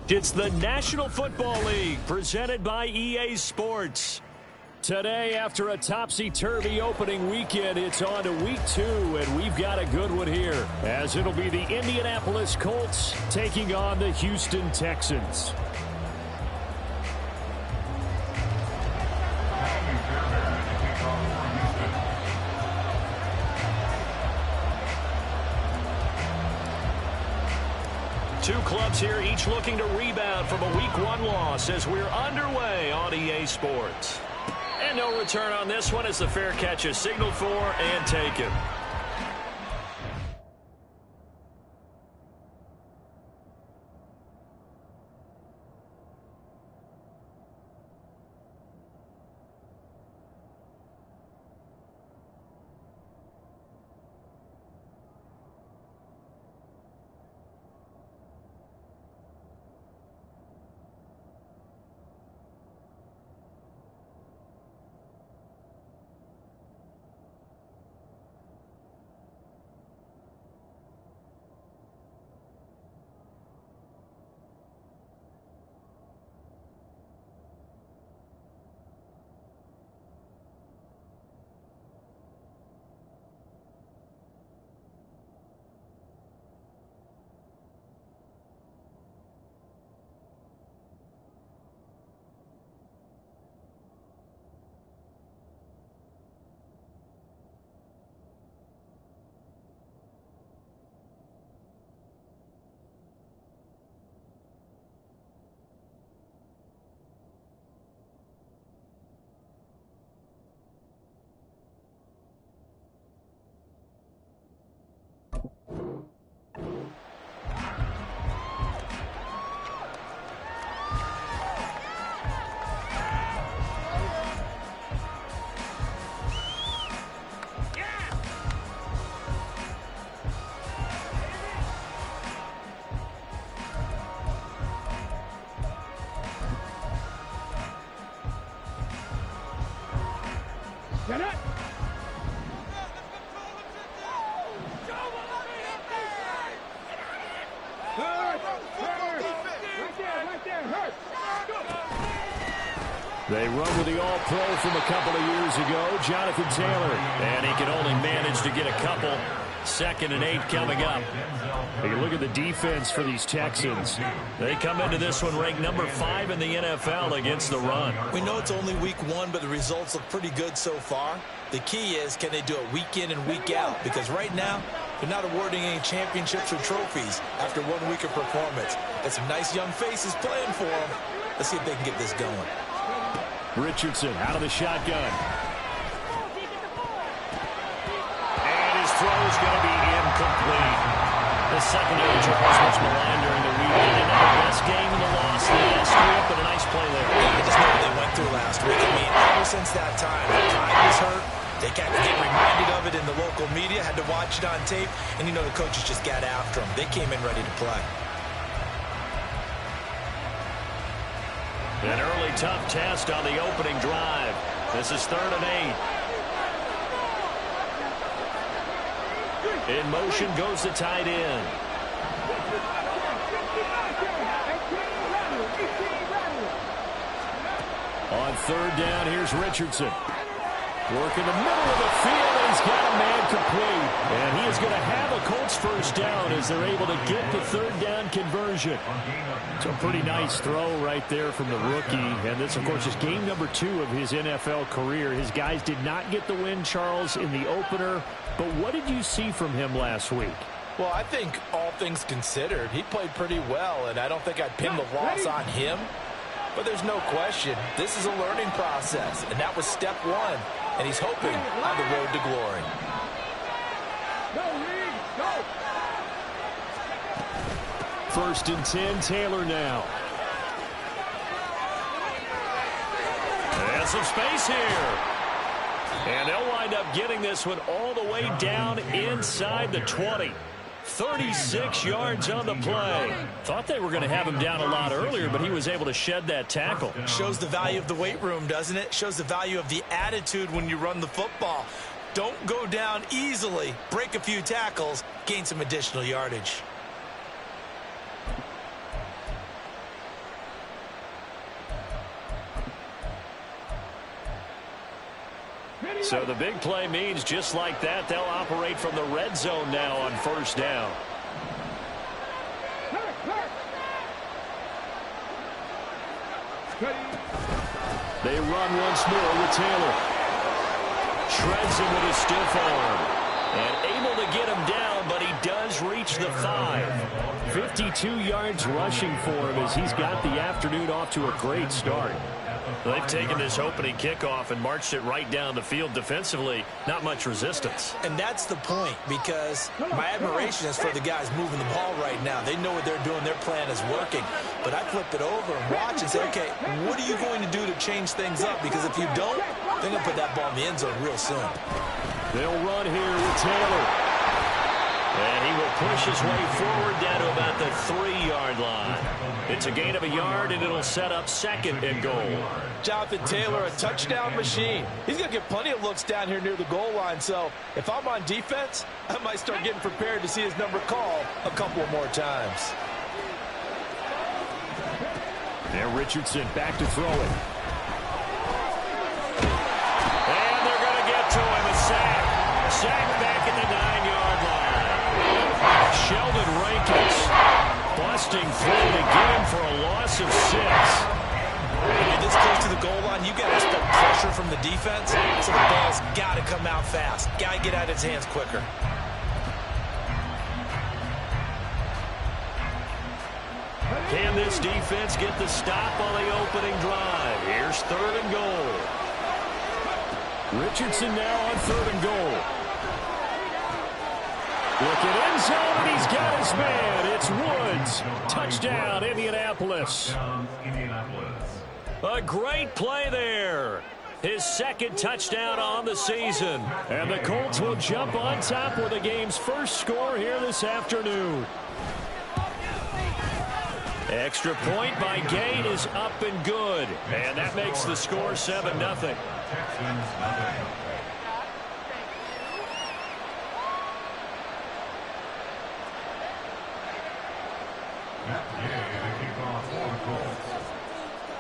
It's the National Football League presented by EA Sports. Today, after a topsy-turvy opening weekend, it's on to week 2, and we've got a good one here, as it'll be the Indianapolis Colts taking on the Houston Texans. Two clubs here, each looking to rebound from a Week 1 loss as we're underway on EA Sports. And no return on this one as the fair catch is signaled for and taken. Get it! They run with the All-Pro from a couple of years ago, Jonathan Taylor. And he can only manage to get a couple. 2nd and 8 coming up. Take a look at the defense for these Texans. They come into this one ranked number 5 in the NFL against the run. We know it's only week 1, but the results look pretty good so far. The key is, can they do it week in and week out? Because right now, they're not awarding any championships or trophies after 1 week of performance. Got some nice young faces playing for them. Let's see if they can get this going. Richardson out of the shotgun. And his throw is going to be incomplete. The secondary Charles was maligned during the weekend. And the best game in the loss last week, but a nice play there. I just know what they went through last week. I mean, ever since that time, Kyle was hurt. They kept getting reminded of it in the local media, had to watch it on tape, and you know the coaches just got after them. They came in ready to play. An early tough test on the opening drive. This is 3rd and 8. In motion goes the tight end. On 3rd down, here's Richardson. Working the middle of the field, and he's got a man complete. And he is going to have a Colts first down as they're able to get the 3rd down conversion. So a pretty nice throw right there from the rookie. And this, of course, is game number 2 of his NFL career. His guys did not get the win, Charles, in the opener. But what did you see from him last week? Well, I think all things considered, he played pretty well, and I don't think I'd pin the loss on him. But there's no question, this is a learning process, and that was step 1. And he's hoping on the road to glory. First and 10, Taylor now. And some space here. And they'll wind up getting this one all the way down inside the 20. 36 yards on the play. Thought they were going to have him down a lot earlier, but he was able to shed that tackle. Shows the value of the weight room, doesn't it? Shows the value of the attitude when you run the football. Don't go down easily. Break a few tackles. Gain some additional yardage. So the big play means just like that, they'll operate from the red zone now on first down. They run once more with Taylor. Shreds him with his stiff arm. And able to get him down, but he does reach the 5. 52 yards rushing for him as he's got the afternoon off to a great start. They've taken this opening kickoff and marched it right down the field defensively. Not much resistance. And that's the point, because my admiration is for the guys moving the ball right now. They know what they're doing. Their plan is working. But I flip it over and watch and say, okay, what are you going to do to change things up? Because if you don't, they're going to put that ball in the end zone real soon. They'll run here with Taylor. And he will push his way forward down to about the 3-yard line. It's a gain of a yard, and it'll set up 2nd and goal. Jonathan Taylor, a touchdown machine. He's going to get plenty of looks down here near the goal line. So if I'm on defense, I might start getting prepared to see his number called a couple of more times. Now Richardson back to throw it. And they're going to get to him. A sack. Sack back at the 9-yard line. Sheldon Rankins busting through to get him for a loss of 6. When you're this close to the goal line, you got to expect pressure from the defense, so the ball's got to come out fast. Got to get out of his hands quicker. Can this defense get the stop on the opening drive? Here's 3rd and goal. Richardson now on 3rd and goal. Looking end zone, and he's got his man. It's Woods. Touchdown, Indianapolis. A great play there. His 2nd touchdown on the season. And the Colts will jump on top with the game's first score here this afternoon. Extra point by Gain is up and good. And that makes the score 7-0.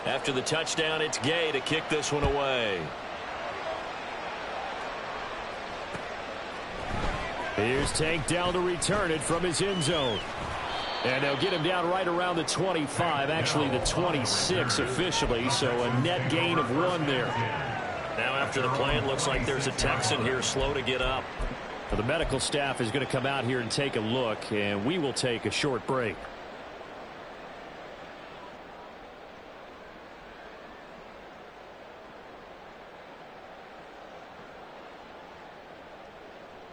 After the touchdown, it's Gay to kick this one away. Here's Tank down to return it from his end zone. And they'll get him down right around the 25, actually the 26 officially, so a net gain of 1 there. Now after the play, it looks like there's a Texan here slow to get up. The medical staff is going to come out here and take a look, and we will take a short break.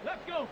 Let's go.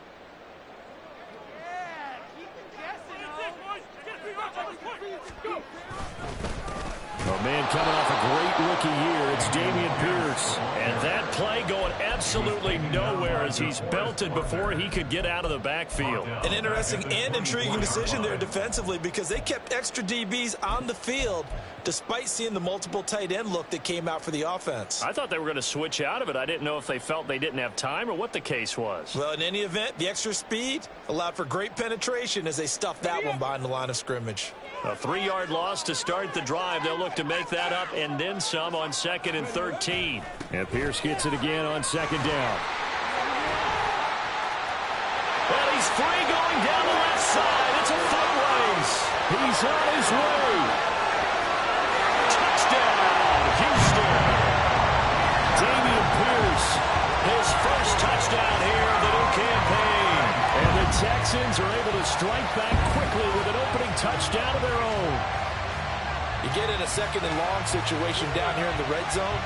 A man coming off a great rookie year, it's Dameon Pierce. And that play going absolutely nowhere as he's belted before he could get out of the backfield. An interesting and intriguing decision there defensively, because they kept extra DBs on the field despite seeing the multiple tight end look that came out for the offense. I thought they were going to switch out of it. I didn't know if they felt they didn't have time or what the case was. Well, in any event, the extra speed allowed for great penetration as they stuffed that one behind the line of scrimmage. A 3-yard loss to start the drive. They'll look to make that up and then some on 2nd and 13. And Pierce gets it again on 2nd down. Well, he's free going down the left side. It's a foot race. He's on his way. Touchdown, Houston. Dameon Pierce, his first touchdown here of the new campaign. And the Texans are able to strike back quickly with an opening touchdown of their own. You get in a 2nd and long situation down here in the red zone,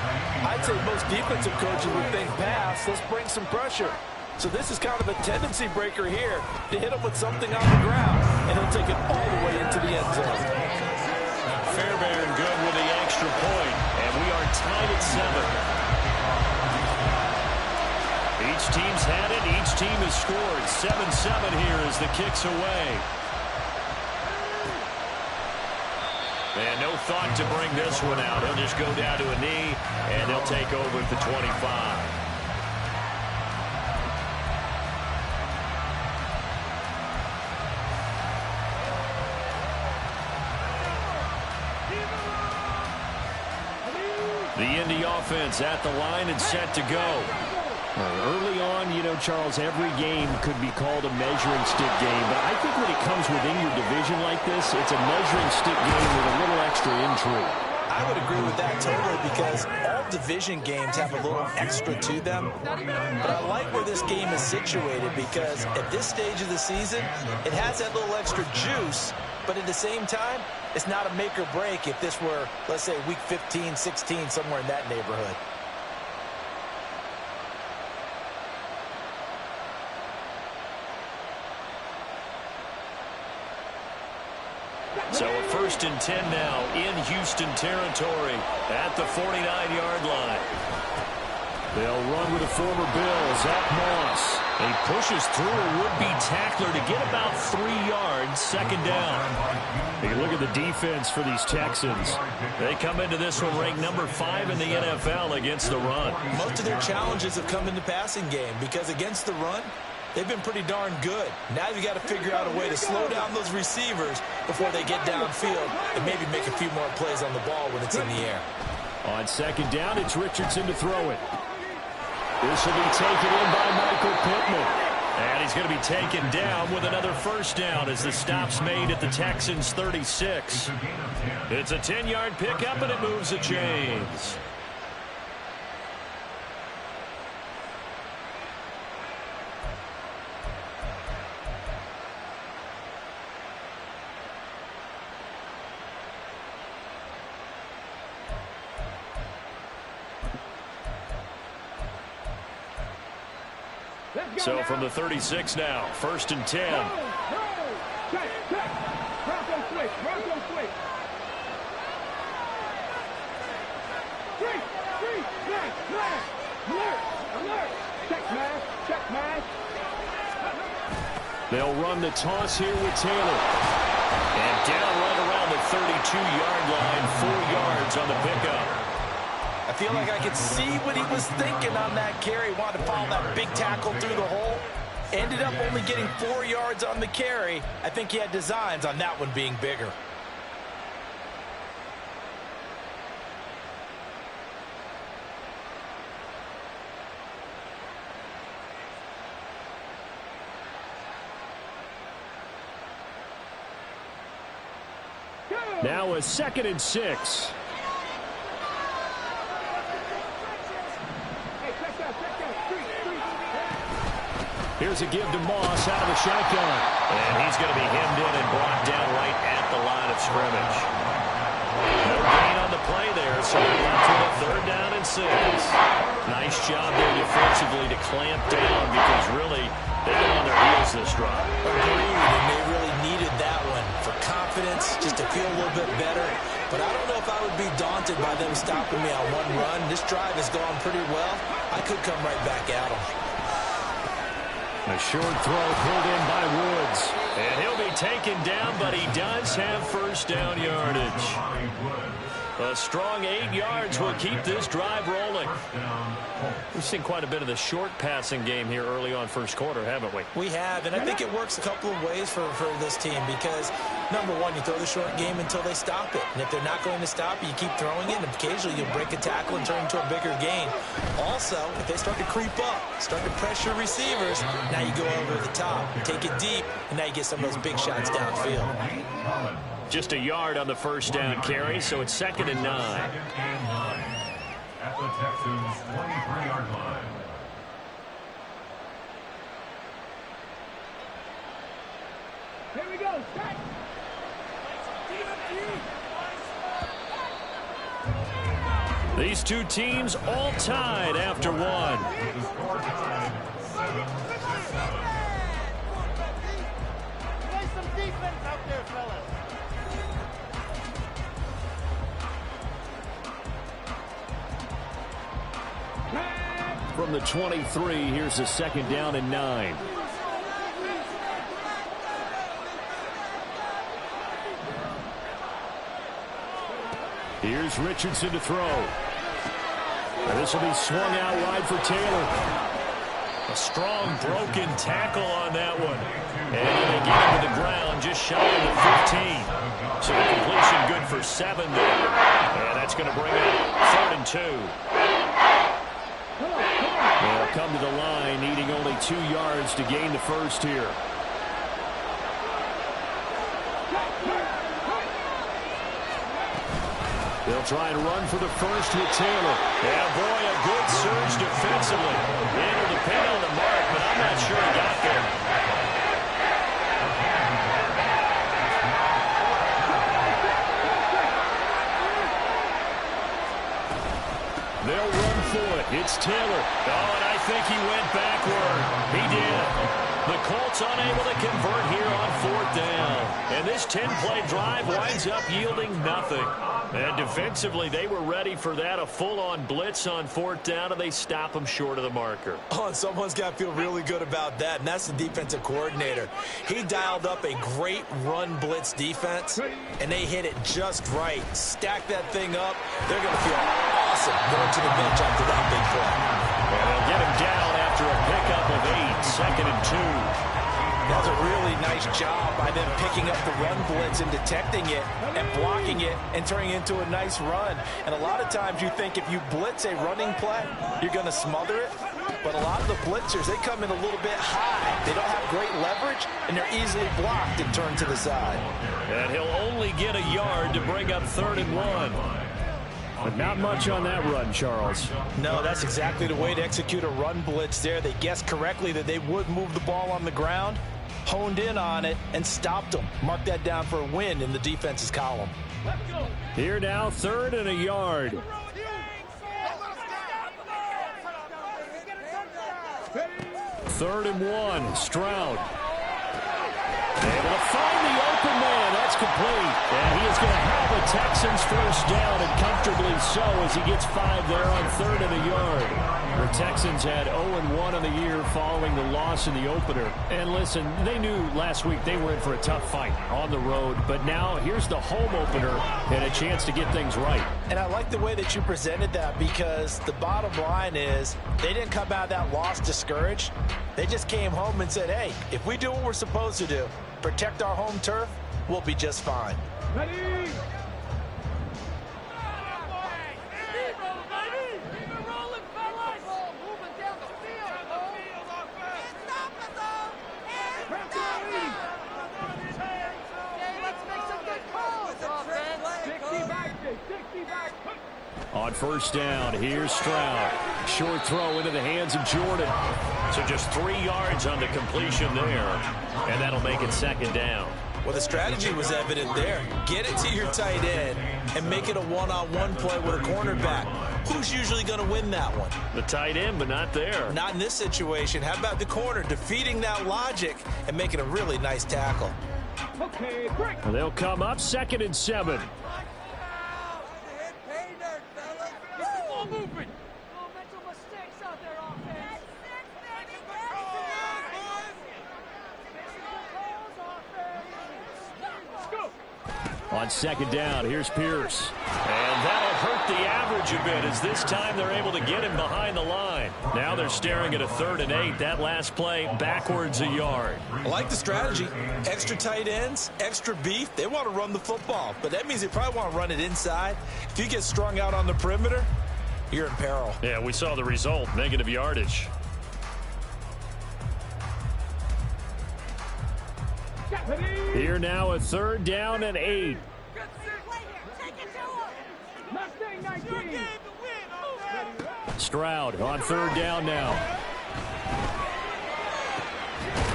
I'd say most defensive coaches would think pass, let's bring some pressure. So this is kind of a tendency breaker here to hit him with something on the ground, and he'll take it all the way into the end zone. Fairbairn good with the extra point, and we are tied at 7. Each team's had it. Each team has scored. 7-7 here as the kick's away. And no thought to bring this one out. He'll just go down to a knee, and they'll take over at the 25. The Indy offense at the line and set to go. Early on, you know, Charles, every game could be called a measuring stick game. But I think when it comes within your division like this, it's a measuring stick game with a little extra intrigue. I would agree with that totally because all division games have a little extra to them. But I like where this game is situated because at this stage of the season, it has that little extra juice. But at the same time, it's not a make or break if this were, let's say, week 15, 16, somewhere in that neighborhood. So a 1st and 10 now in Houston territory at the 49-yard line. They'll run with a former Bill, Zach Moss. He pushes through a would-be tackler to get about 3 yards, 2nd down. You look at the defense for these Texans. They come into this one ranked number 5 in the NFL against the run. Most of their challenges have come in the passing game because against the run, they've been pretty darn good. Now you've got to figure out a way to slow down those receivers before they get downfield and maybe make a few more plays on the ball when it's in the air. On 2nd down, it's Richardson to throw it. This will be taken in by Michael Pittman. And he's going to be taken down with another 1st down as the stop's made at the Texans' 36. It's a 10-yard pickup, and it moves the chains. So from the 36 now, 1st and 10. Check. Bronco switch. Alert. Check, man. They'll run the toss here with Taylor. And down right around the 32-yard line, 4 yards on the pickup. I feel like I could see what he was thinking on that carry. Wanted to follow that big tackle through the hole. Ended up only getting 4 yards on the carry. I think he had designs on that one being bigger. Now a 2nd and 6. Here's a give to Moss out of the shotgun. And he's going to be hemmed in and brought down right at the line of scrimmage. No gain on the play there, so they're left with a 3rd down and 6. Nice job there defensively to clamp down because really they've been on their heels this drive. Agreed, and they really needed that one for confidence, just to feel a little bit better. But I don't know if I would be daunted by them stopping me on one run. This drive has gone pretty well. I could come right back at them. A short throw pulled in by Woods. And he'll be taken down, but he does have 1st down yardage. A strong 8 yards will keep this drive rolling. We've seen quite a bit of the short passing game here early on 1st quarter, haven't we? We have, and I think it works a couple of ways for this team because, number one, you throw the short game until they stop it. And if they're not going to stop it, you keep throwing it, and occasionally you'll break a tackle and turn into a bigger gain. Also, if they start to creep up, start to pressure receivers, now you go over the top, take it deep, and now you get some of those big shots downfield. Just a yard on the 1st down carry, so it's 2nd and 9. At the Texans' 23-yard line. Here we go. Set. These two teams all tied after one. Play some defense out there, fellas. From the 23, here's a 2nd down and 9. Here's Richardson to throw. And this will be swung out wide for Taylor. A strong broken tackle on that one. And they get him to the ground just shy of the 15. So the completion good for 7 there. And that's going to bring up 3rd and 2. come to the line, needing only 2 yards to gain the first here. They'll try and run for the first with Taylor. Yeah, boy, a good surge defensively. It'll depend on the mark, but I'm not sure he got there. They'll run for it. It's Taylor. Oh, and I think he went backward. He did. The Colts unable to convert here on 4th down. And this 10-play drive winds up yielding nothing. And defensively, they were ready for that. A full-on blitz on 4th down, and they stop them short of the marker. Oh, and someone's got to feel really good about that, and that's the defensive coordinator. He dialed up a great run blitz defense, and they hit it just right. Stack that thing up. They're going to feel awesome going to the bench after that big play. And they'll get him down after a pickup of 8, 2nd and 2. That was a really nice job by them picking up the run blitz and detecting it and blocking it and turning it into a nice run. And a lot of times you think if you blitz a running play, you're going to smother it. But a lot of the blitzers, they come in a little bit high. They don't have great leverage, and they're easily blocked and turned to the side. And he'll only get a yard to bring up 3rd and 1. But not much on that run, Charles. No, that's exactly the way to execute a run blitz there. They guessed correctly that they would move the ball on the ground, honed in on it, and stopped them. Mark that down for a win in the defense's column. Here now, 3rd and a yard. 3rd and 1, Stroud. Able to find the open man. That's complete. And he is going to have a Texans first down, and comfortably so, as he gets 5 there on 3rd and a yard. The Texans had 0-1 on the year following the loss in the opener. And listen, they knew last week they were in for a tough fight on the road. But now here's the home opener and a chance to get things right. And I like the way that you presented that, because the bottom line is they didn't come out of that loss discouraged. They just came home and said, hey, if we do what we're supposed to do, protect our home turf, we'll be just fine. Ready? On 1st down, here's Stroud. Short throw into the hands of Jordan. So just 3 yards on the completion there. And that'll make it 2nd down. Well, the strategy was evident there. Get it to your tight end and make it a one-on-one play with a cornerback. Who's usually going to win that one? The tight end, but not there. Not in this situation. How about the corner defeating that logic and making a really nice tackle? Okay, break. They'll come up 2nd and 7. Movement. No mental mistakes out there, offense. On 2nd down, here's Pierce. And that'll hurt the average a bit, as this time they're able to get him behind the line. Now they're staring at a 3rd and 8. That last play backwards a yard. I like the strategy. Extra tight ends, extra beef. They want to run the football, but that means they probably want to run it inside. If you get strung out on the perimeter, you're in peril. Yeah, we saw the result, negative yardage. Here now a 3rd down and 8. Stroud on 3rd down now.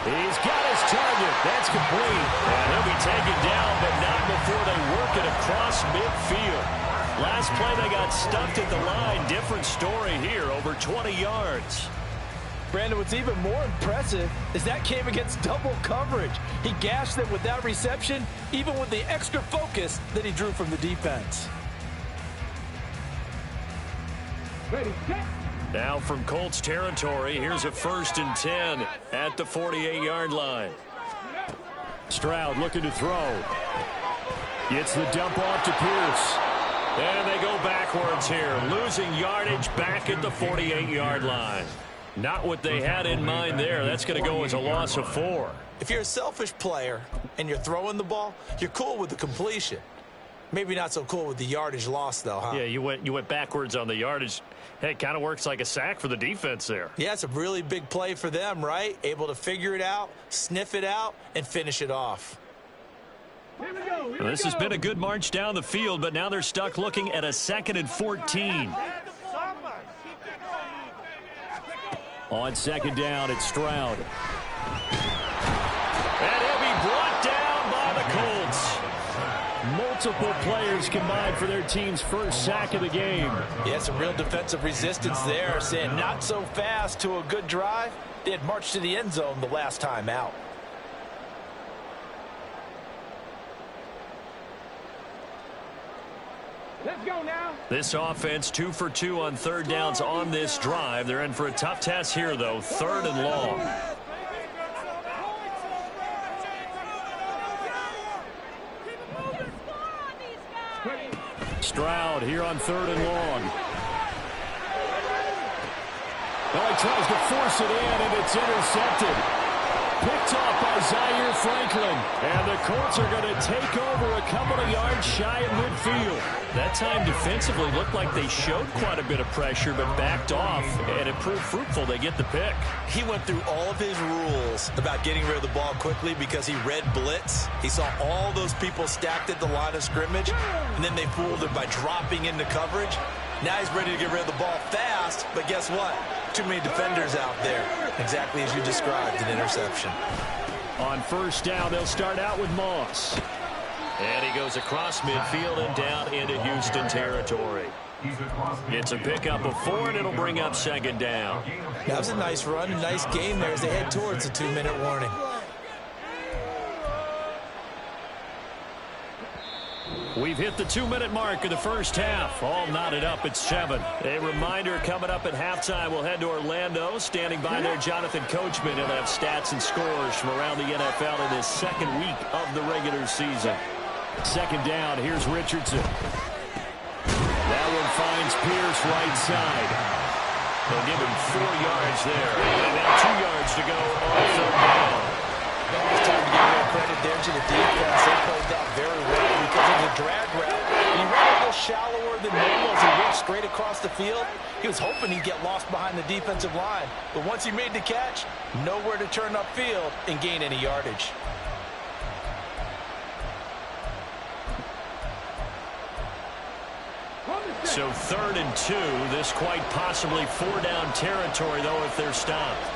He's got his target. That's complete. And he'll be taken down, but not before they work it across midfield. Last play they got stuffed at the line. Different story here, over 20 yards. Brandon, what's even more impressive is that came against double coverage. He gashed them with that reception, even with the extra focus that he drew from the defense. Ready, set. Now from Colts territory, here's a 1st and 10 at the 48-yard line. Stroud looking to throw. Gets the dump off to Pierce. And they go backwards here, losing yardage back at the 48-yard line. Not what they had in mind there. That's going to go as a loss of 4. If you're a selfish player and you're throwing the ball, you're cool with the completion. Maybe not so cool with the yardage loss, though, huh? Yeah, you went backwards on the yardage. Hey, it kind of works like a sack for the defense there. Yeah, it's a really big play for them, right? Able to figure it out, sniff it out, and finish it off. This has been a good march down the field, but now they're stuck looking at a 2nd and 14. On 2nd down, it's Stroud. And he'll be brought down by the Colts. Multiple players combined for their team's first sack of the game. Yeah, some real defensive resistance there, saying not so fast to a good drive. They had marched to the end zone the last time out. Let's go now. This offense 2 for 2 on 3rd downs on this drive. They're in for a tough test here, though. 3rd and long. Stroud here on 3rd and long. Well, he tries to force it in, and it's intercepted. Picked off by Zaire Franklin. And the Colts are going to take over a couple of yards shy of midfield. That time defensively looked like they showed quite a bit of pressure, but backed off, and it proved fruitful. They get the pick. He went through all of his rules about getting rid of the ball quickly because he read blitz. He saw all those people stacked at the line of scrimmage, and then they fooled him by dropping into coverage. Now he's ready to get rid of the ball fast, but guess what? Too many defenders out there. Exactly as you described, an interception. On 1st down, they'll start out with Moss. And he goes across midfield and down into Houston territory. It's a pickup of 4, and it'll bring up 2nd down. That was a nice run, a nice game there as they head towards a 2-minute warning. We've hit the 2-minute mark of the first half. All knotted up at 7. A reminder coming up at halftime. We'll head to Orlando. Standing by there, Jonathan Coachman. He'll have stats and scores from around the NFL in this 2nd week of the regular season. 2nd down. Here's Richardson. That one finds Pierce right side. They'll give him 4 yards there. And now 2 yards to go on 3rd down. It's time to give real credit there to the defense. They played that very well because of the drag route. He ran a little shallower than normal as he went straight across the field. He was hoping he'd get lost behind the defensive line. But once he made the catch, nowhere to turn upfield and gain any yardage. So 3rd and 2. This quite possibly 4-down territory, though, if they're stopped.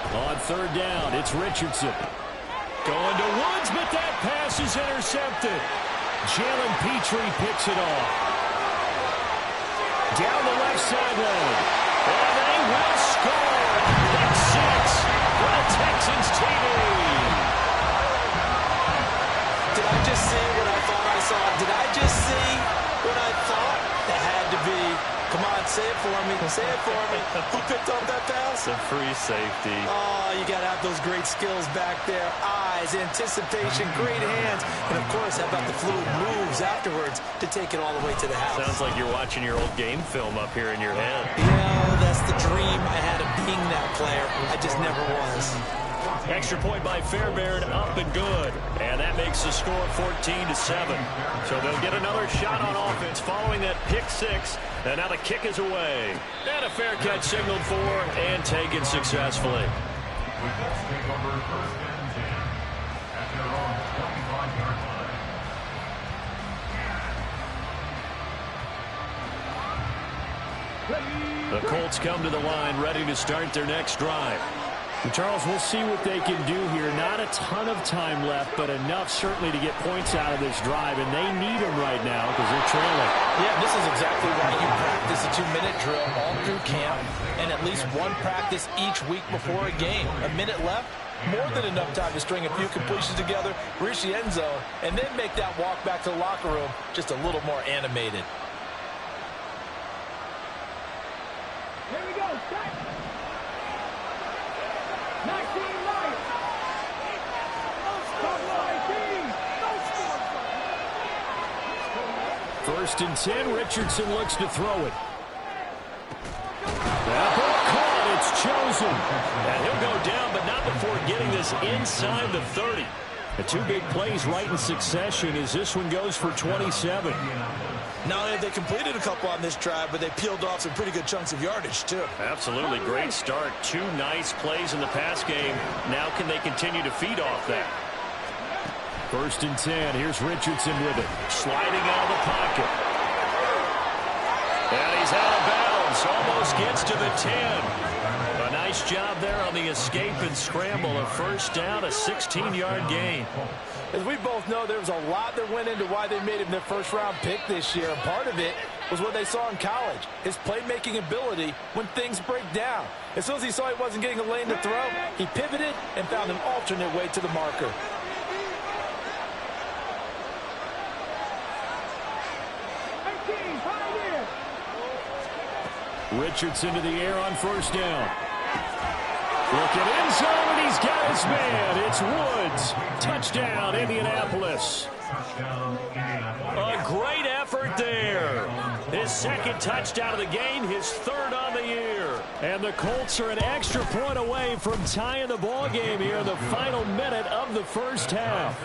On 3rd down, it's Richardson. Going to Woods, but that pass is intercepted. Jalen Petrie picks it off. Down the left sideline. And they will score. Pick 6 for the Texans TV. Did I just see what I thought I saw? Did I just see what I thought? That had to be. Come on, say it for me. Say it for me. Who picked up that pass? The free safety. Oh, you got to have those great skills back there. Eyes, anticipation, great hands. And, of course, how about the fluid moves afterwards to take it all the way to the house? Sounds like you're watching your old game film up here in your head. Yeah, that's the dream I had of being that player. I just never was. Extra point by Fairbairn, up and good. And that makes the score 14-7. So they'll get another shot on offense following that pick 6. And now the kick is away. And a fair catch signaled for and taken successfully. Take over 1st and 10 at their own 25-yard line. The Colts come to the line ready to start their next drive. And Charles, we'll see what they can do here. Not a ton of time left, but enough certainly to get points out of this drive, and they need them right now because they're trailing. Yeah, this is exactly why you practice a 2-minute drill all through camp and at least one practice each week before a game. A minute left, more than enough time to string a few completions together, reach the end zone, and then make that walk back to the locker room just a little more animated. Here we go. Set. 19 right. First and 10, Richardson looks to throw it. That ball caught, it's chosen. And he'll go down, but not before getting this inside the 30. The two big plays right in succession as this one goes for 27. Not only have they completed a couple on this drive, but they peeled off some pretty good chunks of yardage, too. Absolutely. Great start. Two nice plays in the pass game. Now can they continue to feed off that? 1st and 10. Here's Richardson with it. Sliding out of the pocket. And he's out of bounds. Almost gets to the 10. A nice job there on the escape and scramble. A 1st down, a 16-yard gain. As we both know, there was a lot that went into why they made him their first-round pick this year. And part of it was what they saw in college, his playmaking ability when things break down. As soon as he saw he wasn't getting a lane to throw, he pivoted and found an alternate way to the marker. Richardson to the air on 1st down. Looking end zone, and he's got his man. It's Woods. Touchdown, Indianapolis. A great effort there. His 2nd touchdown of the game, his 3rd on the year. And the Colts are an extra point away from tying the ball game here in the final minute of the 1st half.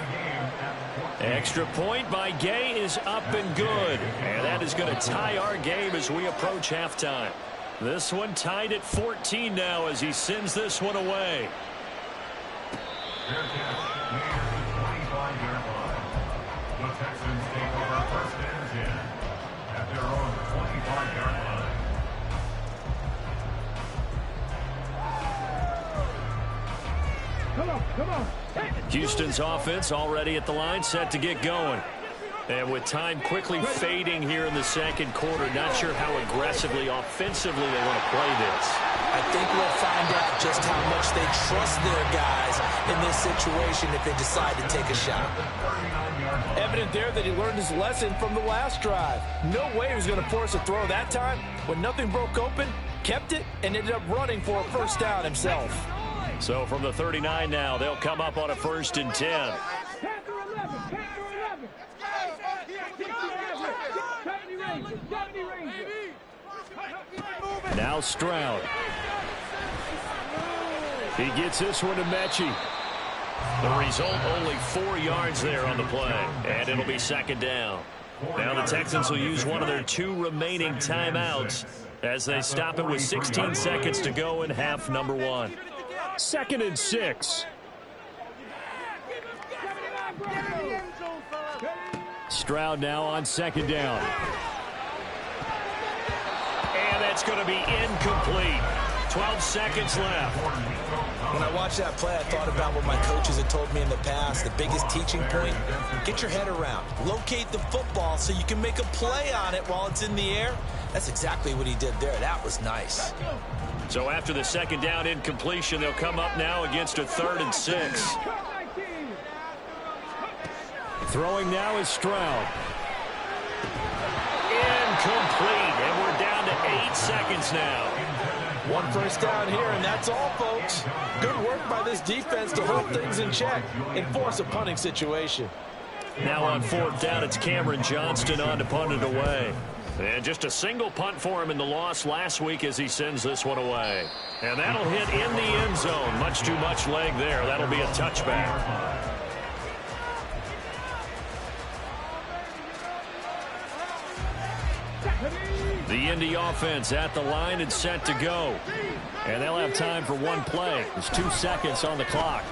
Extra point by Gay is up and good. And that is going to tie our game as we approach halftime. This one tied at 14 now as he sends this one away. Their catch near the 25-yard line. The Texans take over 1st and 10 at their own 25-yard line. Come on, come on. Houston's offense already at the line, set to get going. And with time quickly fading here in the 2nd quarter, not sure how aggressively, offensively they want to play this. I think we'll find out just how much they trust their guys in this situation if they decide to take a shot. Evident there that he learned his lesson from the last drive. No way he was going to force a throw that time. When nothing broke open, kept it, and ended up running for a 1st down himself. So from the 39 now, they'll come up on a 1st and 10. Now Stroud. He gets this one to Mechie. The result, only 4 yards there on the play. And it'll be 2nd down. Now the Texans will use one of their 2 remaining timeouts as they stop it with 16 seconds to go in half number 1. 2nd and 6. Stroud now on 2nd down. And that's going to be incomplete. 12 seconds left. When I watched that play, I thought about what my coaches had told me in the past. The biggest teaching point, get your head around. Locate the football so you can make a play on it while it's in the air. That's exactly what he did there. That was nice. So after the 2nd down incompletion, they'll come up now against a 3rd and 6. Throwing now is Stroud. Incomplete, and we're down to 8 seconds now. 1 1st down here, and that's all, folks. Good work by this defense to hold things in check and force a punting situation. Now on 4th down, it's Cameron Johnston on to punt it away. And just a single punt for him in the loss last week as he sends this one away. And that'll hit in the end zone. Much too much leg there. That'll be a touchback. The Indy offense at the line and set to go. And they'll have time for one play. There's 2 seconds on the clock.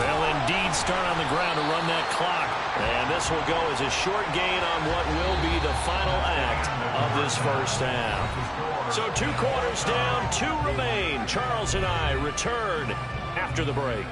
They'll indeed start on the ground to run that clock. And this will go as a short gain on what will be the final act of this 1st half. So 2 quarters down, 2 remain. Charles and I return after the break.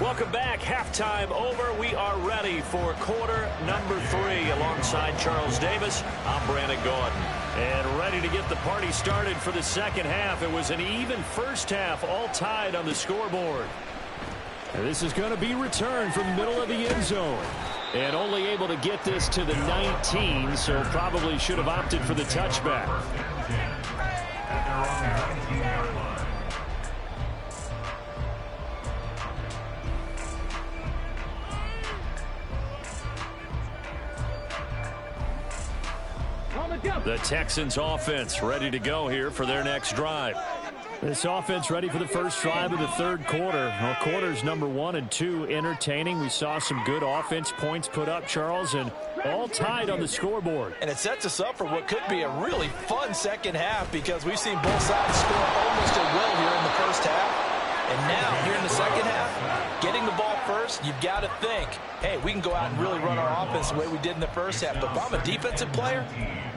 Welcome back. Halftime over. We are ready for quarter number 3 alongside Charles Davis. I'm Brandon Gordon. And ready to get the party started for the 2nd half. It was an even 1st half, all tied on the scoreboard. And this is going to be returned from the middle of the end zone. And only able to get this to the 19, so probably should have opted for the touchback. The Texans offense ready to go here for their next drive. This offense ready for the first drive of the third quarter. Well, quarters number 1 and 2 entertaining. We saw some good offense points put up, Charles, and all tied on the scoreboard. And it sets us up for what could be a really fun second half because we've seen both sides score almost at will here in the first half. And now, here in the second half, getting the ball first, you've got to think, hey, we can go out and really run our offense the way we did in the first half. But if I'm a defensive player,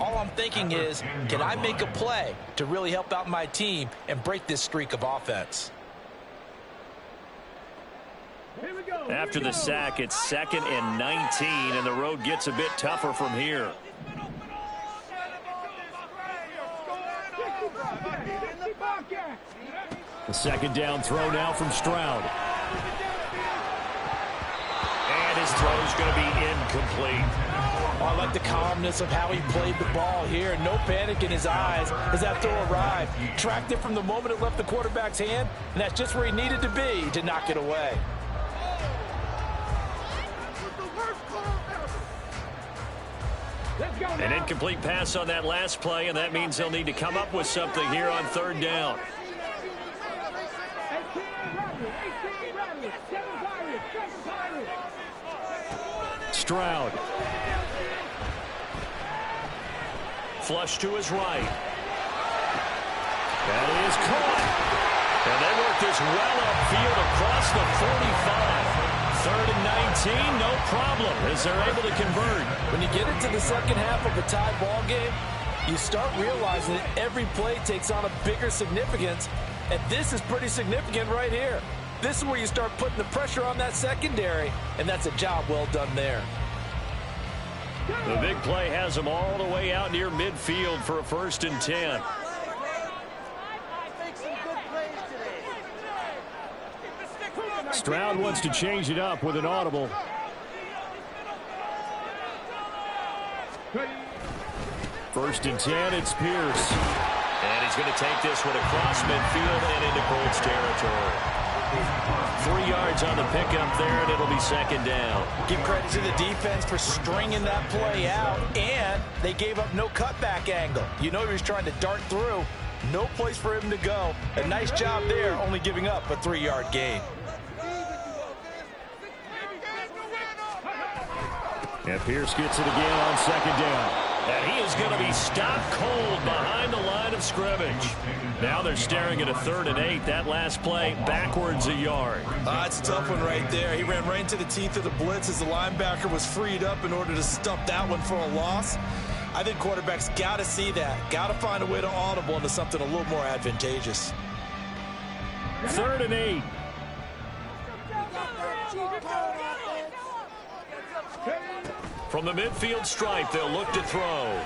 all I'm thinking is, can I make a play to really help out my team and break this streak of offense? After the sack, it's 2nd and 19, and the road gets a bit tougher from here. The second down throw now from Stroud. And his throw's going to be incomplete. I like the calmness of how he played the ball here. No panic in his eyes as that throw arrived. Tracked it from the moment it left the quarterback's hand, and that's just where he needed to be to knock it away. An incomplete pass on that last play, and that means they'll need to come up with something here on third down. Stroud. Flush to his right. That is caught. And they work this well upfield across the 45. 3rd and 19, no problem, as they're able to convert. When you get into the second half of a tie ball game, you start realizing that every play takes on a bigger significance, and this is pretty significant right here. This is where you start putting the pressure on that secondary, and that's a job well done there. The big play has them all the way out near midfield for a 1st and 10. Stroud wants to change it up with an audible. 1st and 10, it's Pierce. And he's going to take this one across midfield and into Colts territory. 3 yards on the pickup there, and it'll be 2nd down. Give credit to the defense for stringing that play out, and they gave up no cutback angle. You know he was trying to dart through. No place for him to go. A nice job there, only giving up a 3-yard gain. And Pierce gets it again on 2nd down. And he is going to be stopped cold behind the line of scrimmage. Now they're staring at a 3rd and 8. That last play backwards a yard. It's a tough one right there. He ran right into the teeth of the blitz as the linebacker was freed up in order to stuff that one for a loss. I think quarterbacks got to see that. Got to find a way to audible into something a little more advantageous. 3rd and 8. From the midfield stripe, they'll look to throw.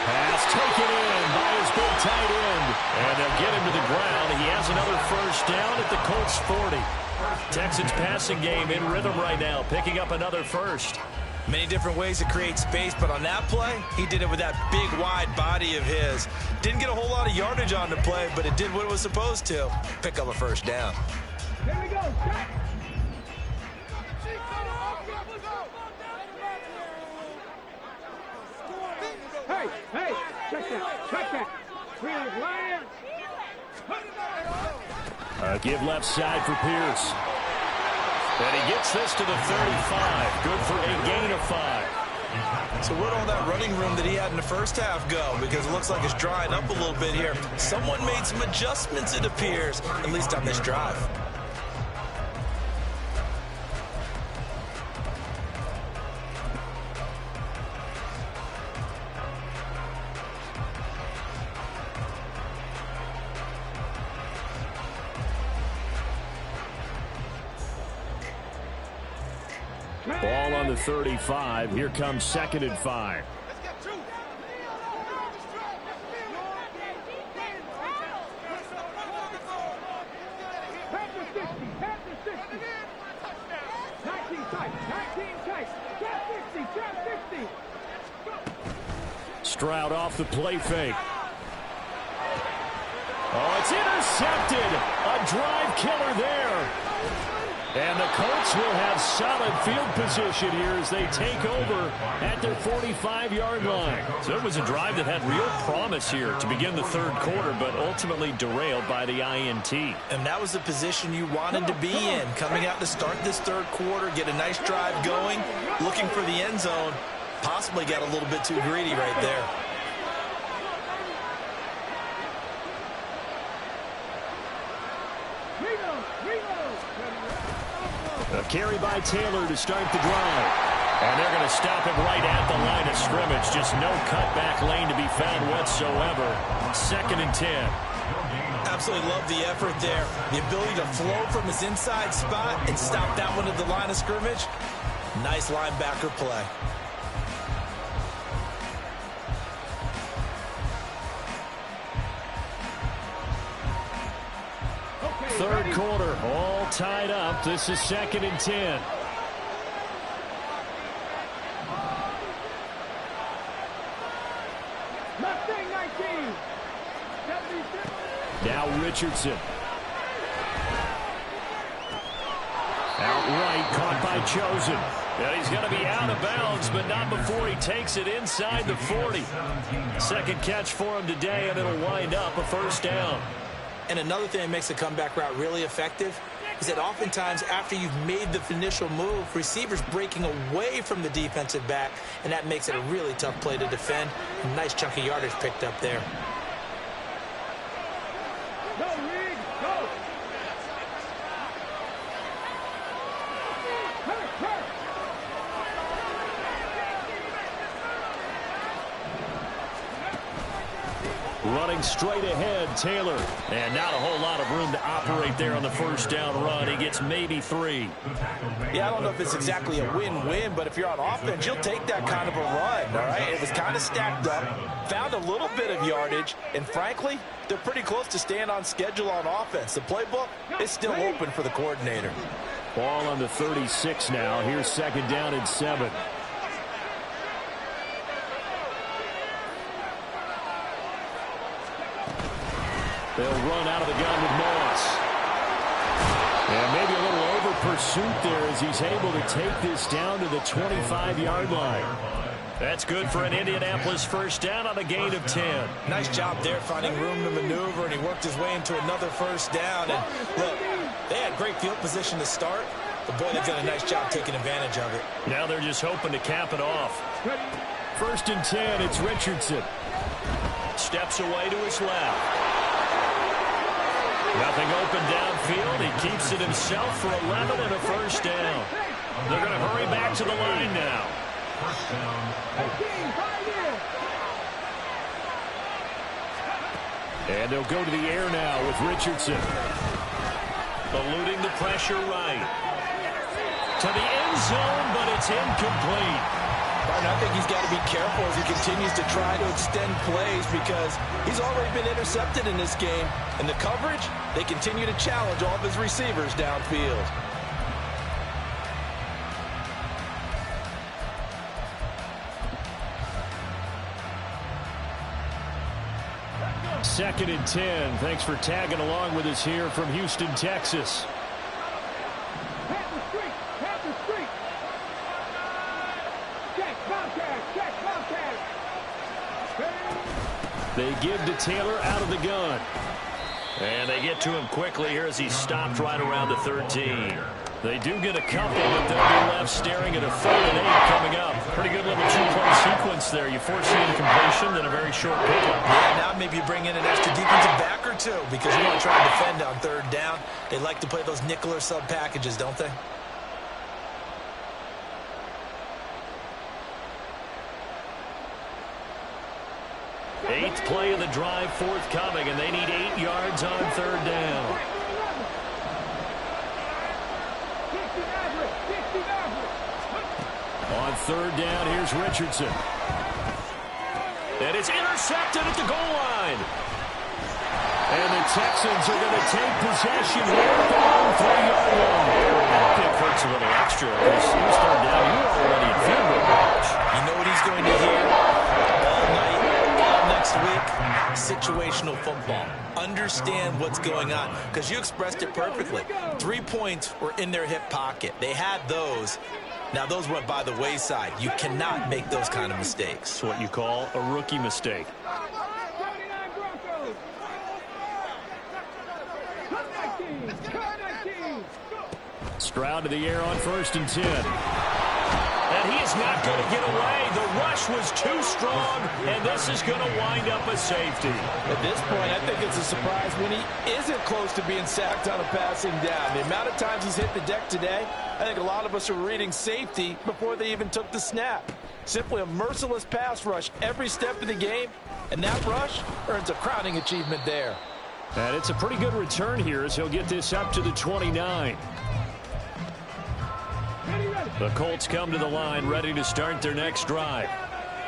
Pass taken in by his big tight end. And they'll get him to the ground. He has another 1st down at the Colts 40. Texans passing game in rhythm right now, picking up another 1st. Many different ways to create space, but on that play, he did it with that big, wide body of his. Didn't get a whole lot of yardage on the play, but it did what it was supposed to. Pick up a 1st down. Here we go. Hey, check that. Give left side for Pierce. And he gets this to the 35. Good for a gain of 5. So where'd all that running room that he had in the first half go? Because it looks like it's drying up a little bit here. Someone made some adjustments, it appears, at least on this drive. Ball on the 35. Here comes 2nd and 5. Stroud off the play fake. Oh, it's intercepted. A drive killer there. And the Colts will have solid field position here as they take over at their 45-yard line. So it was a drive that had real promise here to begin the third quarter, but ultimately derailed by the INT. And that was the position you wanted to be in. Coming out to start this third quarter, get a nice drive going, looking for the end zone. Possibly got a little bit too greedy right there. A carry by Taylor to start the drive. And they're going to stop him right at the line of scrimmage. Just no cutback lane to be found whatsoever. 2nd and 10. Absolutely love the effort there. The ability to flow from his inside spot and stop that one at the line of scrimmage. Nice linebacker play. Third quarter, all tied up. This is 2nd and 10. Now Richardson. Outright caught by Chosen. And he's going to be out of bounds, but not before he takes it inside the 40. Second catch for him today, and it'll wind up a first down. And another thing that makes the comeback route really effective is that oftentimes after you've made the initial move, receivers breaking away from the defensive back, and that makes it a really tough play to defend. A nice chunk of yardage picked up there. Running straight ahead, Taylor. And not a whole lot of room to operate there on the first down run. He gets maybe 3. Yeah, I don't know if it's exactly a win-win, but if you're on offense, you'll take that kind of a run, all right? It was kind of stacked up, found a little bit of yardage, and frankly, they're pretty close to staying on schedule on offense. The playbook is still open for the coordinator. Ball on the 36 now. Here's 2nd down and 7. They'll run out of the gun with Moss. And maybe a little over pursuit there as he's able to take this down to the 25-yard line. That's good for an Indianapolis first down on a gain of 10. Nice job there finding room to maneuver, and he worked his way into another first down. And look, they had great field position to start, but boy, they've done a nice job taking advantage of it. Now they're just hoping to cap it off. 1st and 10, it's Richardson. Steps away to his left. Nothing open downfield. He keeps it himself for 11 and a first down. They're going to hurry back to the line now. First down. And they'll go to the air now with Richardson. Eluding the pressure right. To the end zone, but it's incomplete. I think he's got to be careful as he continues to try to extend plays because he's already been intercepted in this game. And the coverage, they continue to challenge all of his receivers downfield. Second and 10. Thanks for tagging along with us here from Houston, Texas. They give to Taylor out of the gun. And they get to him quickly here as he's stopped right around the 13. They do get a couple, but they'll be left staring at a 3rd and 8 coming up. Pretty good little 2-play sequence there. You force the incompletion, then a very short pickup. Yeah, now maybe you bring in an extra defensive back or two because you want to try to defend on 3rd down. They like to play those nickel or sub packages, don't they? Eighth play of the drive forthcoming, and they need 8 yards on 3rd down. On 3rd down, here's Richardson. And it's intercepted at the goal line. And the Texans are going to take possession here at the long 3-yard line. That pick hurts a little extra because he was 3rd down. You were already in field goal range. You know what he's going to hear all night, all next week? situational football. Understand what's going on, because you expressed it perfectly. 3 points were in their hip pocket. They had those. Now, those went by the wayside. You cannot make those kind of mistakes. It's what you call a rookie mistake. Stroud to the air on 1st and 10. And he is not going to get away. The rush was too strong, and this is going to wind up a safety. At this point, I think it's a surprise when he isn't close to being sacked on a passing down. The amount of times he's hit the deck today, I think a lot of us are reading safety before they even took the snap. Simply a merciless pass rush every step of the game, and that rush earns a crowning achievement there. And it's a pretty good return here as he'll get this up to the 29. The Colts come to the line ready to start their next drive.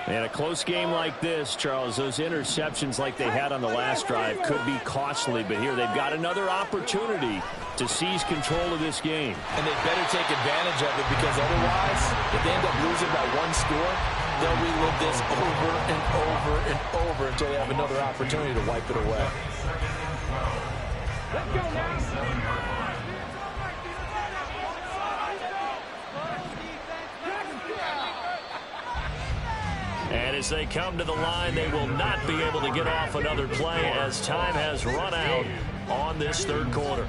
And a close game like this, Charles, those interceptions like they had on the last drive could be costly. But here they've got another opportunity to seize control of this game. And they better take advantage of it, because otherwise, if they end up losing by 1 score, they'll relive this over and over and over until they have another opportunity to wipe it away. Let's go now. And as they come to the line, they will not be able to get off another play as time has run out on this 3rd quarter.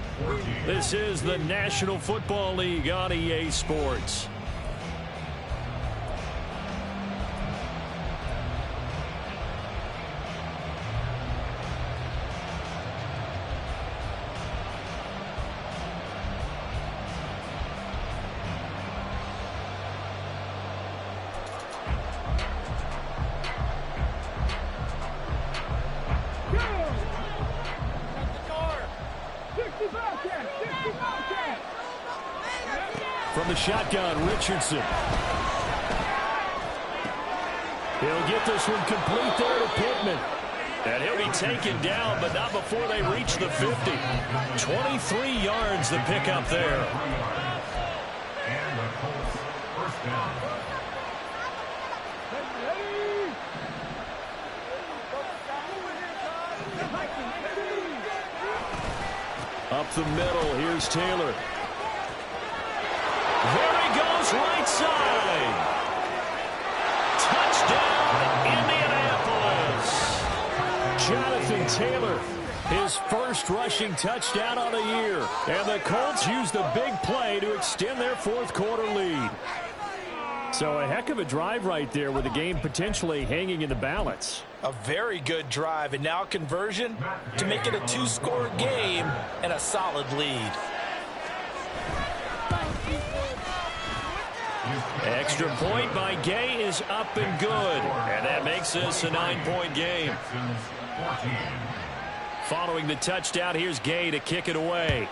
This is the National Football League on EA Sports. From the shotgun, Richardson. He'll get this one complete there to Pittman. And he'll be taken down, but not before they reach the 50. 23 yards the pickup there. And the Colts first down. Up the middle, here's Taylor. There he goes, right side. Touchdown, Indianapolis. Jonathan Taylor, his first rushing touchdown on the year. And the Colts use the big play to extend their 4th quarter lead. So a heck of a drive right there with the game potentially hanging in the balance. A very good drive, and now conversion to make it a 2-score game and a solid lead. Extra point by Gay is up and good. And that makes this a 9-point game. Following the touchdown, here's Gay to kick it away.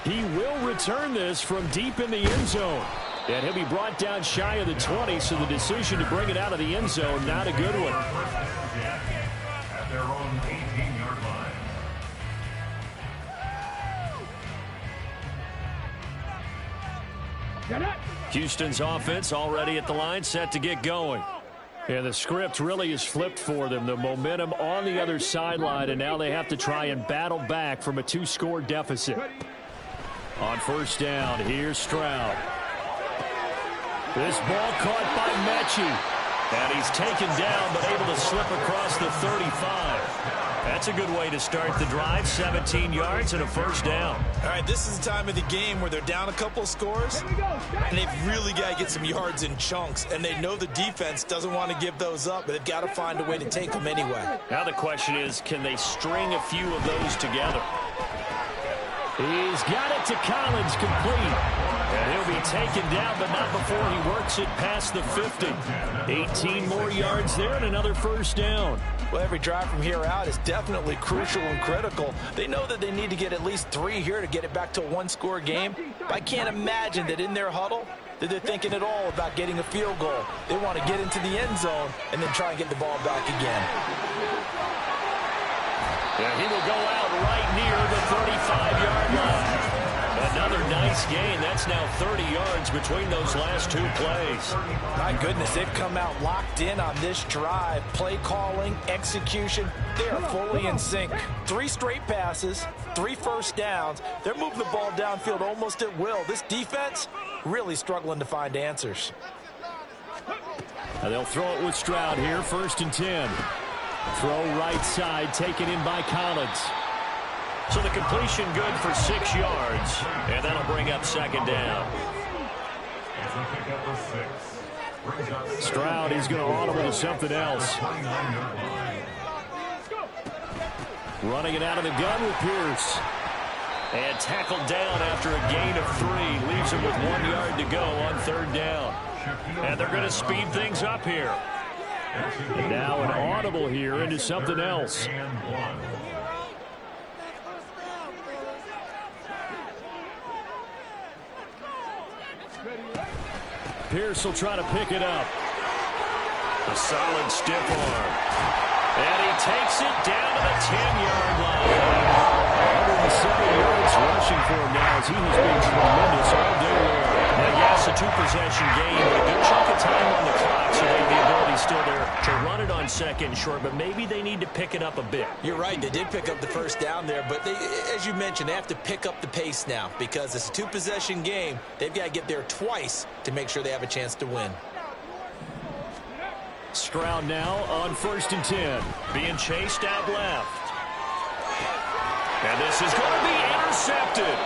He will return this from deep in the end zone. And he'll be brought down shy of the 20, so the decision to bring it out of the end zone, not a good one. At their own 18-yard line. Houston's offense already at the line, set to get going. And the script really is flipped for them. The momentum on the other sideline, and now they have to try and battle back from a 2-score deficit. On 1st down, here's Stroud. This ball caught by Mechie. And he's taken down, but able to slip across the 35. That's a good way to start the drive. 17 yards and a 1st down. All right, this is the time of the game where they're down a couple of scores, and they've really got to get some yards in chunks, and they know the defense doesn't want to give those up, but they've got to find a way to take them anyway. Now the question is, can they string a few of those together? He's got it to Collins, complete. And he'll be taken down, but not before he works it past the 50. 18 more yards there and another 1st down. Well, every drive from here out is definitely crucial and critical. They know that they need to get at least 3 here to get it back to a 1-score game. But I can't imagine that in their huddle that they're thinking at all about getting a field goal. They want to get into the end zone and then try and get the ball back again. Yeah, he will go out right near the 35-yard line. Another nice nice gain. That's now 30 yards between those last two plays. My goodness, they've come out locked in on this drive. Play calling, execution, they are fully in sync. 3 straight passes, 3 first downs. They're moving the ball downfield almost at will. This defense really struggling to find answers. And they'll throw it with Stroud here, 1st and 10. Throw right side, taken in by Collins. So the completion good for 6 yards, and that'll bring up 2nd down. Stroud, he's going to audible to something else. Running it out of the gun with Pierce. And tackled down after a gain of 3. Leaves him with 1 yard to go on 3rd down. And they're going to speed things up here. And now an audible here into something else. Pierce will try to pick it up. A solid stiff arm. And he takes it down to the 10-yard line. 107 yards rushing for him now as he has been tremendous all day long. Now, yes, a 2-possession game, but a good chunk of time on the clock, so they have the ability still there to run it on 2nd and short, but maybe they need to pick it up a bit. You're right. They did pick up the 1st down there, but they, as you mentioned, they have to pick up the pace now because it's a 2-possession game. They've got to get there twice to make sure they have a chance to win. Stroud now on 1st and 10, being chased out left. And this is going to be intercepted.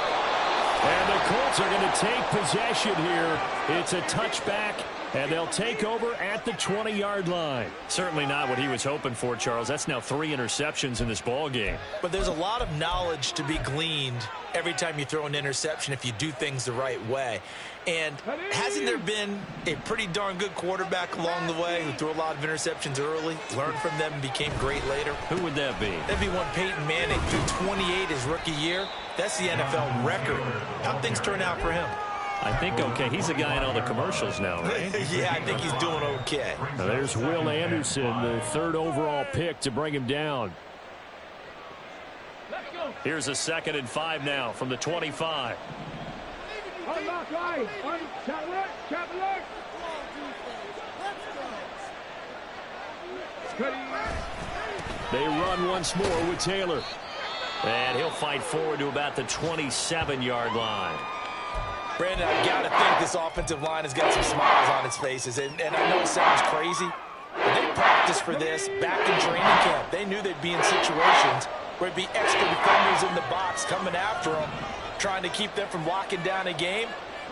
And the Colts are going to take possession here. It's a touchback, and they'll take over at the 20-yard line. Certainly not what he was hoping for, Charles. That's now 3 interceptions in this ball game. But there's a lot of knowledge to be gleaned every time you throw an interception if you do things the right way. And hasn't there been a pretty darn good quarterback along the way who threw a lot of interceptions early, learned from them, and became great later? Who would that be? That'd be one Peyton Manning, threw 28 his rookie year. That's the NFL record. How'd things turn out for him? I think okay. He's a guy in all the commercials now, right? Yeah, I think he's doing okay. Now there's Will Anderson, the 3rd overall pick to bring him down. Here's a 2nd and 5 now from the 25. They run once more with Taylor. And he'll fight forward to about the 27-yard line. Brandon, I've got to think this offensive line has got some smiles on its faces. And I know it sounds crazy, but they practiced for this back in training camp. They knew they'd be in situations where it'd be extra defenders in the box coming after them, trying to keep them from locking down a game.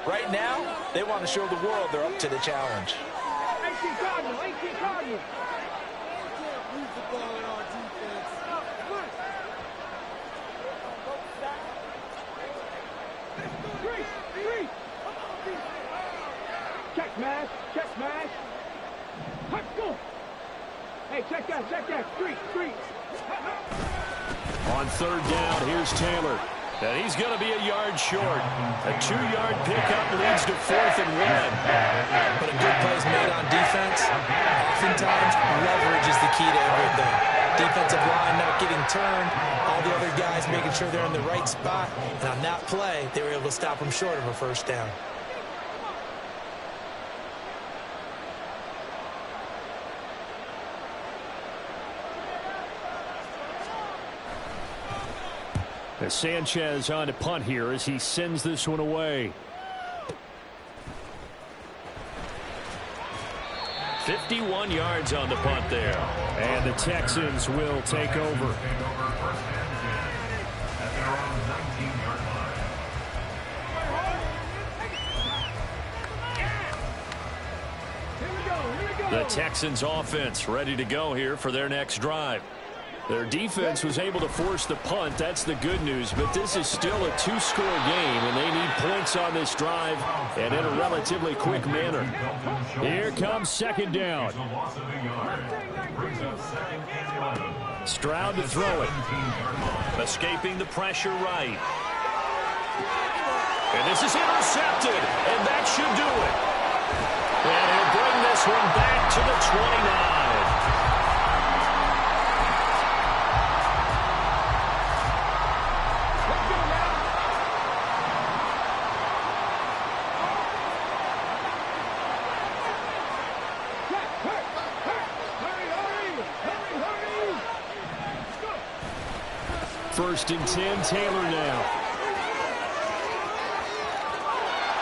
Right now, they want to show the world they're up to the challenge. Check smash. Go. Hey, check that. Street. On 3rd down, here's Taylor. And he's going to be a yard short. A 2-yard pickup leads to 4th and 1. But a good play is made on defense. Oftentimes, leverage is the key to everything. Defensive line not getting turned. All the other guys making sure they're in the right spot. And on that play, they were able to stop them short of a 1st down. As Sanchez on to punt here as he sends this one away. 51 yards on the punt there. And the Texans will take over. The Texans offense ready to go here for their next drive. Their defense was able to force the punt. That's the good news. But this is still a 2-score game, and they need points on this drive and in a relatively quick manner. Here comes 2nd down. Stroud to throw it. Escaping the pressure right. And this is intercepted, and that should do it. And he'll bring this one back to the 29. 1st and 10, Taylor now.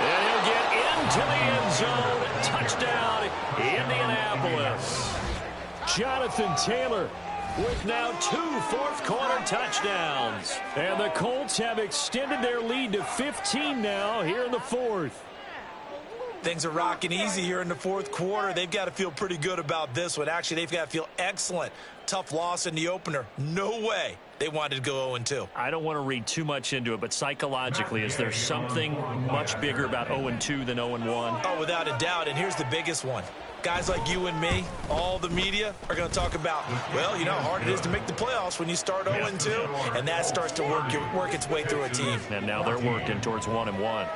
And he'll get into the end zone. Touchdown, Indianapolis. Jonathan Taylor with now 2 fourth-quarter touchdowns. And the Colts have extended their lead to 15 now here in the 4th. Things are rocking easy here in the 4th quarter. They've got to feel pretty good about this one. Actually, they've got to feel excellent. Tough loss in the opener. No way they wanted to go 0-2. I don't want to read too much into it, but psychologically, is there something much bigger about 0-2 than 0-1? Oh, without a doubt, and here's the biggest one. Guys like you and me, all the media, are going to talk about, well, you know how hard it is to make the playoffs when you start 0-2, and that starts to work its way through a team. And now they're working towards 1-1.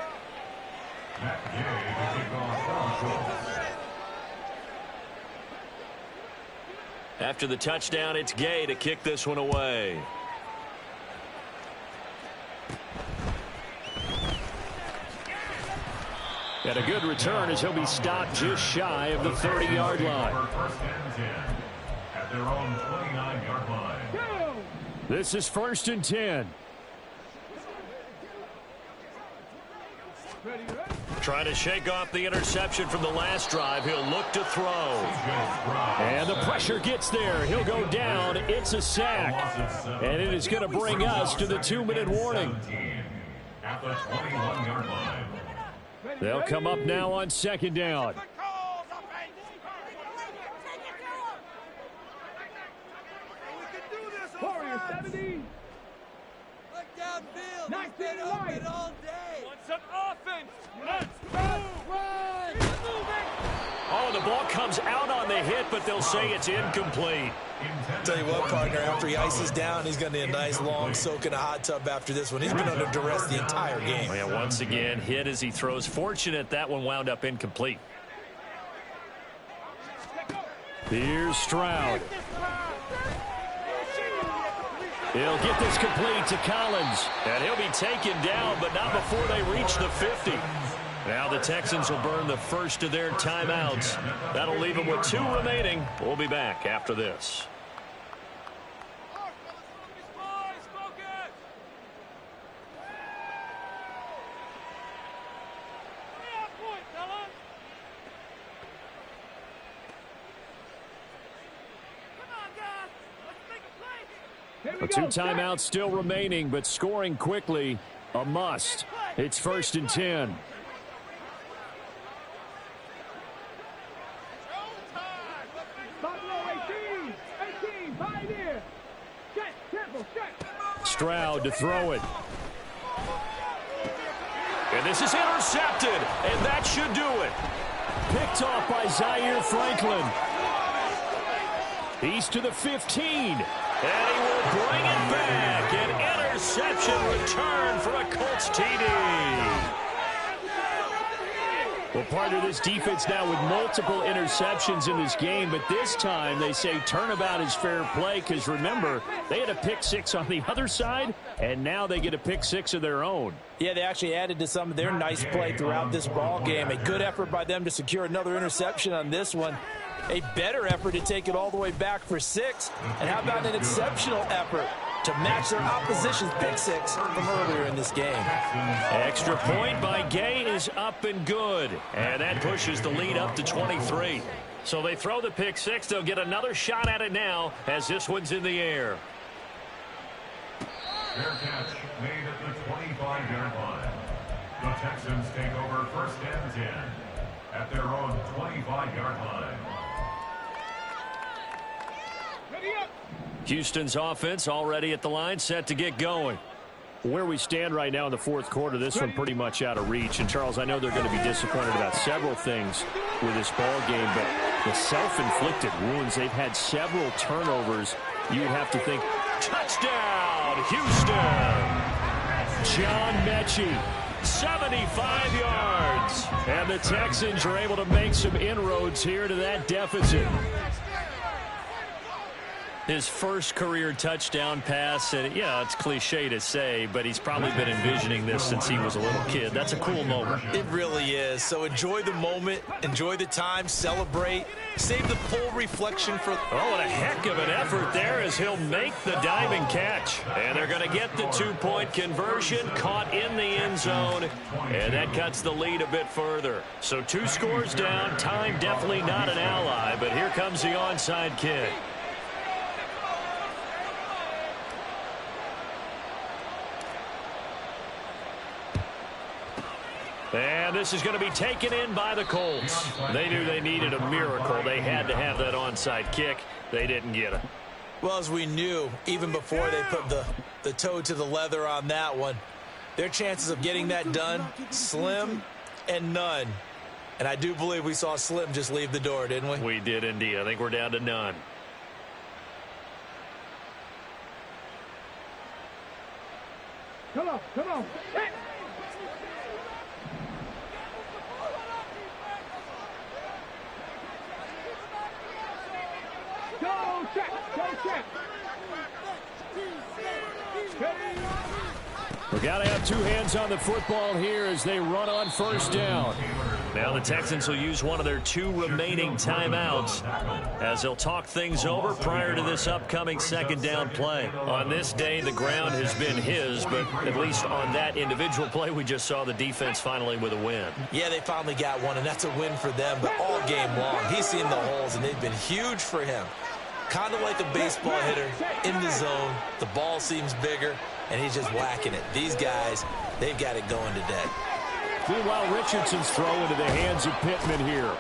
After the touchdown, it's Gay to kick this one away. And a good return as he'll be stopped just shy of the 30-yard line. At their own 29-yard line. This is 1st and 10. Trying to shake off the interception from the last drive. He'll look to throw. And the pressure gets there. He'll go down. It's a sack. And it is going to bring us to the 2-minute warning. At the 21-yard line. They'll come up now on 2nd down. Warrior 70. Look downfield. Nice been open all day. Want some offense? Let's go. Run. Oh, the ball comes out on the hit, but they'll say it's incomplete. Tell you what, partner, after he ices down, he's going to need a nice long soak in a hot tub after this one. He's been under duress the entire game. Yeah, once again, hit as he throws. Fortunate that one wound up incomplete. Here's Stroud. He'll get this complete to Collins. And he'll be taken down, but not before they reach the 50. Now the Texans will burn the first of their timeouts. That'll leave them with 2 remaining. We'll be back after this. The 2 timeouts still remaining, but scoring quickly, a must. It's 1st and 10. Stroud to throw it. And this is intercepted, and that should do it. Picked off by Zaire Franklin. He's to the 15. And he will bring it back. An interception return for a Colts TD. Well, part of this defense now with multiple interceptions in this game, but this time they say turnabout is fair play because, remember, they had a pick 6 on the other side, and now they get a pick 6 of their own. Yeah, they actually added to some of their nice play throughout this ball game. A good effort by them to secure another interception on this one. A better effort to take it all the way back for 6. And how about an exceptional effort to match their opposition's pick 6 from earlier in this game. Extra point by Gay is up and good. And that pushes the lead up to 23. So they throw the pick 6. They'll get another shot at it now as this one's in the air. Fair catch made at the 25-yard line. The Texans take over 1st and 10 at their own 25-yard line. Houston's offense already at the line, set to get going. Where we stand right now in the 4th quarter, this one pretty much out of reach. And, Charles, I know they're going to be disappointed about several things with this ball game, but the self-inflicted wounds, they've had several turnovers. You would have to think, touchdown, Houston! John Mechie, 75 yards. And the Texans are able to make some inroads here to that deficit. His first career touchdown pass, and yeah, it's cliche to say, but he's probably been envisioning this since he was a little kid. That's a cool moment. It really is. So enjoy the moment, enjoy the time, celebrate, save the full reflection for... Oh, what a heck of an effort there as he'll make the diving catch. And they're going to get the two-point conversion, caught in the end zone, and that cuts the lead a bit further. So 2 scores down, time definitely not an ally, but here comes the onside kick. And this is going to be taken in by the Colts. They knew they needed a miracle. They had to have that onside kick. They didn't get it. Well, as we knew, even before they put the toe to the leather on that one, their chances of getting that done, slim and none. And I do believe we saw Slim just leave the door, didn't we? We did indeed. I think we're down to none. Come on, come on. Hey. Go check, go check. We got to have 2 hands on the football here as they run on first down. Now the Texans will use one of their 2 remaining timeouts as they'll talk things over prior to this upcoming second down play. On this day, the ground has been his, but at least on that individual play, we just saw the defense finally with a win. Yeah, they finally got one, and that's a win for them, but all game long, he's seen the holes, and they've been huge for him. Kind of like a baseball hitter in the zone. The ball seems bigger, and he's just whacking it. These guys, they've got it going today. Meanwhile, Richardson's throw into the hands of Pittman here.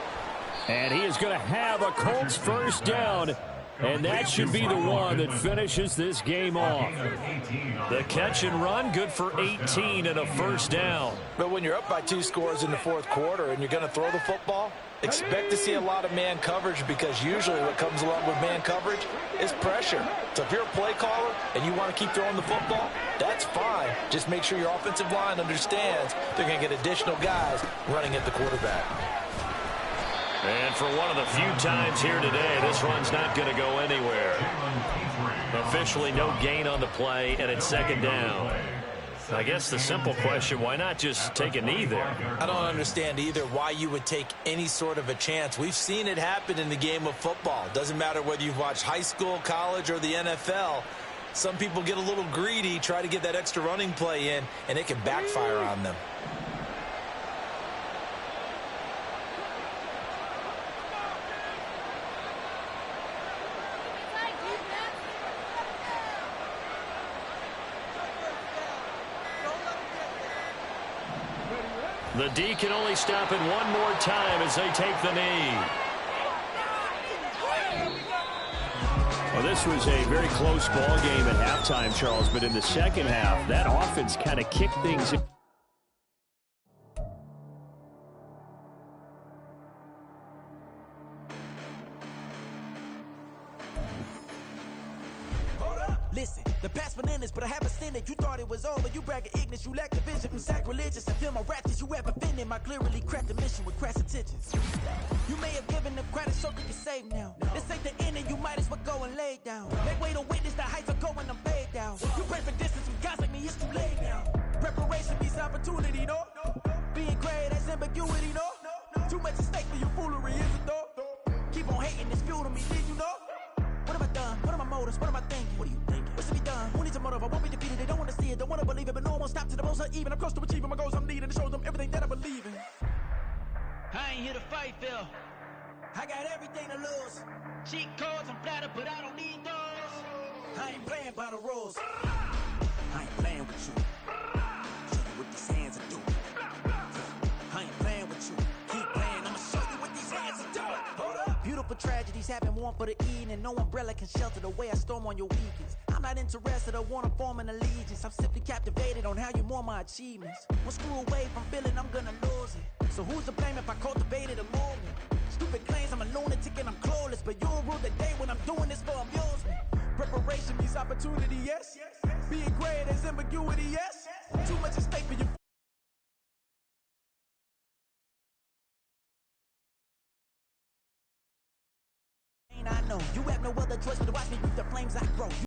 And he is going to have a Colts first down. And that should be the one that finishes this game off. The catch and run, good for 18 and a first down. But when you're up by 2 scores in the 4th quarter and you're going to throw the football, expect to see a lot of man coverage, because usually what comes along with man coverage is pressure. So if you're a play caller and you want to keep throwing the football, that's fine. Just make sure your offensive line understands they're going to get additional guys running at the quarterback. And for one of the few times here today, this run's not going to go anywhere. Officially no gain on the play, and it's second down. I guess the simple question, why not just take a knee there? I don't understand either why you would take any sort of a chance. We've seen it happen in the game of football. Doesn't matter whether you've watched high school, college, or the NFL. Some people get a little greedy, try to get that extra running play in, and it can backfire on them. The D can only stop it one more time as they take the knee. Well, this was a very close ball game at halftime, Charles, but in the second half, that offense kind of kicked things in. Listen, the past bananas, but I haven't seen it. You thought it was over. You bragging ignorance. You lack the vision. I'm sacrilegious. I feel my wrath that you ever been in. I clearly cracked the mission with crass intentions. You may have given them credit so you can save now. This ain't the end, and you might as well go and lay down. Make way to witness the heights are going. I'm paid down. You pray for distance with guys like me. It's too late now. Preparation means opportunity, no? Being great, that's ambiguity, no? Too much at stake for your foolery, is it though? Keep on hating, it's fuel to me, did you know? What have I done? What are my motives? What am I thinking? What are you thinking? What's to be done? Who needs a motive? I won't be defeated. They don't want to see it, don't want to believe it, but no one won't stop to the most uneven. I'm close to achieving my goals. I'm needing to show them everything that I believe in. I ain't here to fight, Phil. I got everything to lose. Cheat codes, I'm flattered, but I don't need those. I ain't playing by the rules. I ain't playing with you. Show you what these hands are doing. I ain't playing with you. Keep playing, I'ma show you what these hands are doing. Hold up. Beautiful tragedies happen, one for the evening. No umbrella can shelter the way I storm on your weekends. I'm not interested, I wanna form an allegiance. I'm simply captivated on how you mourn my achievements. One screw away from feeling I'm gonna lose it. So who's to blame if I cultivated a movement? Stupid claims I'm a lunatic and I'm clueless, but you'll rule the day when I'm doing this for amusement. Preparation means opportunity, yes. Being great is ambiguity, yes. Too much at stake for your I know. You have no other choice but to watch me reap the flames I grow.